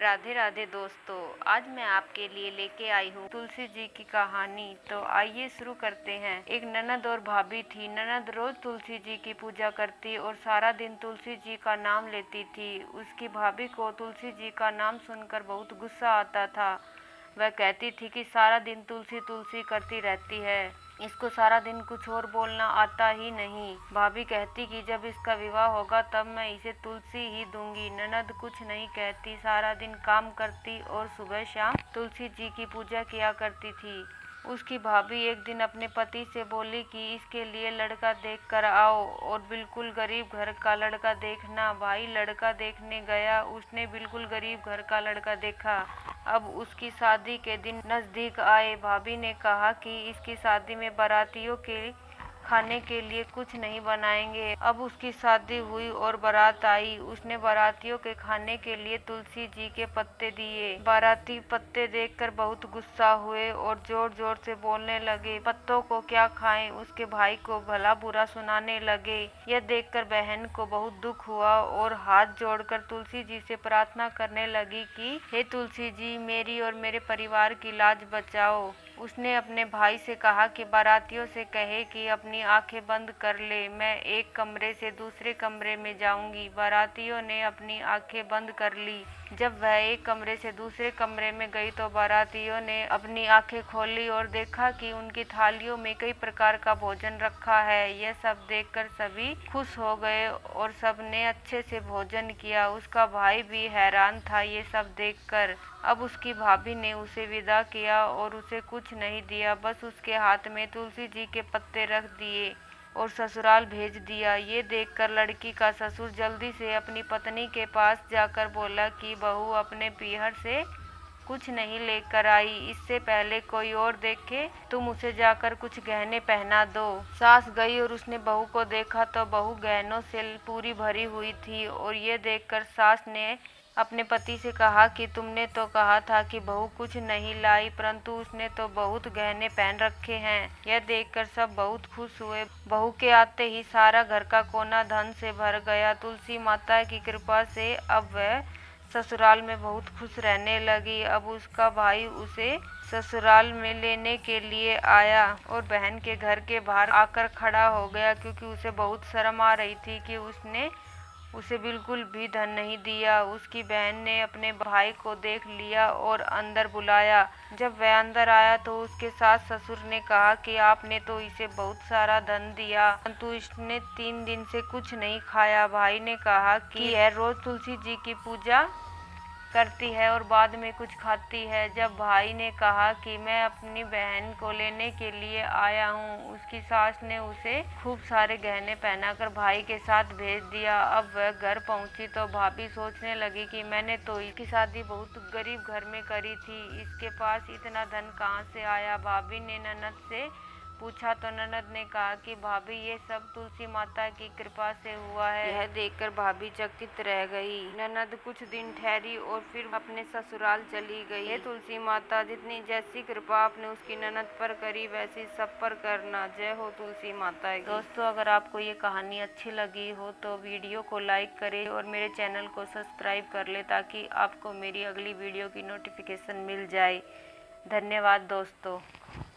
राधे राधे दोस्तों, आज मैं आपके लिए लेके आई हूँ तुलसी जी की कहानी। तो आइए शुरू करते हैं। एक ननद और भाभी थी। ननद रोज तुलसी जी की पूजा करती और सारा दिन तुलसी जी का नाम लेती थी। उसकी भाभी को तुलसी जी का नाम सुनकर बहुत गुस्सा आता था। वह कहती थी कि सारा दिन तुलसी तुलसी करती रहती है, इसको सारा दिन कुछ और बोलना आता ही नहीं। भाभी कहती कि जब इसका विवाह होगा तब मैं इसे तुलसी ही दूंगी। ननद कुछ नहीं कहती, सारा दिन काम करती और सुबह शाम तुलसी जी की पूजा किया करती थी। उसकी भाभी एक दिन अपने पति से बोली कि इसके लिए लड़का देख कर आओ, और बिल्कुल गरीब घर का लड़का देखना। भाई लड़का देखने गया, उसने बिल्कुल गरीब घर का लड़का देखा। अब उसकी शादी के दिन नजदीक आए। भाभी ने कहा कि इसकी शादी में बारातियों के खाने के लिए कुछ नहीं बनाएंगे। अब उसकी शादी हुई और बारात आई। उसने बारातियों के खाने के लिए तुलसी जी के पत्ते दिए। बाराती पत्ते देखकर बहुत गुस्सा हुए और जोर जोर से बोलने लगे, पत्तों को क्या खाएं। उसके भाई को भला बुरा सुनाने लगे। यह देखकर बहन को बहुत दुख हुआ और हाथ जोड़कर तुलसी जी से प्रार्थना करने लगी कि हे तुलसी जी, मेरी और मेरे परिवार की लाज बचाओ। उसने अपने भाई से कहा कि बारातियों से कहे कि अपनी आंखें बंद कर ले, मैं एक कमरे से दूसरे कमरे में जाऊंगी। बारातियों ने अपनी आंखें बंद कर ली। जब वह एक कमरे से दूसरे कमरे में गई तो बारातियों ने अपनी आंखें खोली और देखा कि उनकी थालियों में कई प्रकार का भोजन रखा है। यह सब देखकर सभी खुश हो गए और सबने अच्छे से भोजन किया। उसका भाई भी हैरान था ये सब देखकर। अब उसकी भाभी ने उसे विदा किया और उसे कुछ नहीं दिया, बस उसके हाथ में तुलसी जी के पत्ते रख दिए और ससुराल भेज दिया। ये देखकर लड़की का ससुर जल्दी से अपनी पत्नी के पास जाकर बोला कि बहू अपने पीहर से कुछ नहीं लेकर आई, इससे पहले कोई और देखे तुम उसे जाकर कुछ गहने पहना दो। सास गई और उसने बहू को देखा तो बहू गहनों से पूरी भरी हुई थी। और ये देखकर सास ने अपने पति से कहा कि तुमने तो कहा था कि बहू कुछ नहीं लाई, परंतु उसने तो बहुत गहने पहन रखे हैं। यह देखकर सब बहुत खुश हुए। बहू के आते ही सारा घर का कोना धन से भर गया। तुलसी माता की कृपा से अब वह ससुराल में बहुत खुश रहने लगी। अब उसका भाई उसे ससुराल में लेने के लिए आया और बहन के घर के बाहर आकर खड़ा हो गया, क्योंकि उसे बहुत शर्म आ रही थी कि उसने उसे बिल्कुल भी धन नहीं दिया। उसकी बहन ने अपने भाई को देख लिया और अंदर बुलाया। जब वह अंदर आया तो उसके सास ससुर ने कहा कि आपने तो इसे बहुत सारा धन दिया, परंतु इसने 3 दिन से कुछ नहीं खाया। भाई ने कहा कि यह रोज तुलसी जी की पूजा करती है और बाद में कुछ खाती है। जब भाई ने कहा कि मैं अपनी बहन को लेने के लिए आया हूँ, उसकी सास ने उसे खूब सारे गहने पहनाकर भाई के साथ भेज दिया। अब वह घर पहुंची तो भाभी सोचने लगी कि मैंने तो इसकी शादी बहुत गरीब घर में करी थी, इसके पास इतना धन कहाँ से आया। भाभी ने ननद से पूछा तो ननद ने कहा कि भाभी ये सब तुलसी माता की कृपा से हुआ है। यह देखकर भाभी चकित रह गई। ननद कुछ दिन ठहरी और फिर अपने ससुराल चली गई। हे तुलसी माता, जितनी जैसी कृपा आपने उसकी ननद पर करी वैसी सब पर करना। जय हो तुलसी माता की। दोस्तों, अगर आपको ये कहानी अच्छी लगी हो तो वीडियो को लाइक करें और मेरे चैनल को सब्सक्राइब कर ले, ताकि आपको मेरी अगली वीडियो की नोटिफिकेशन मिल जाए। धन्यवाद दोस्तों।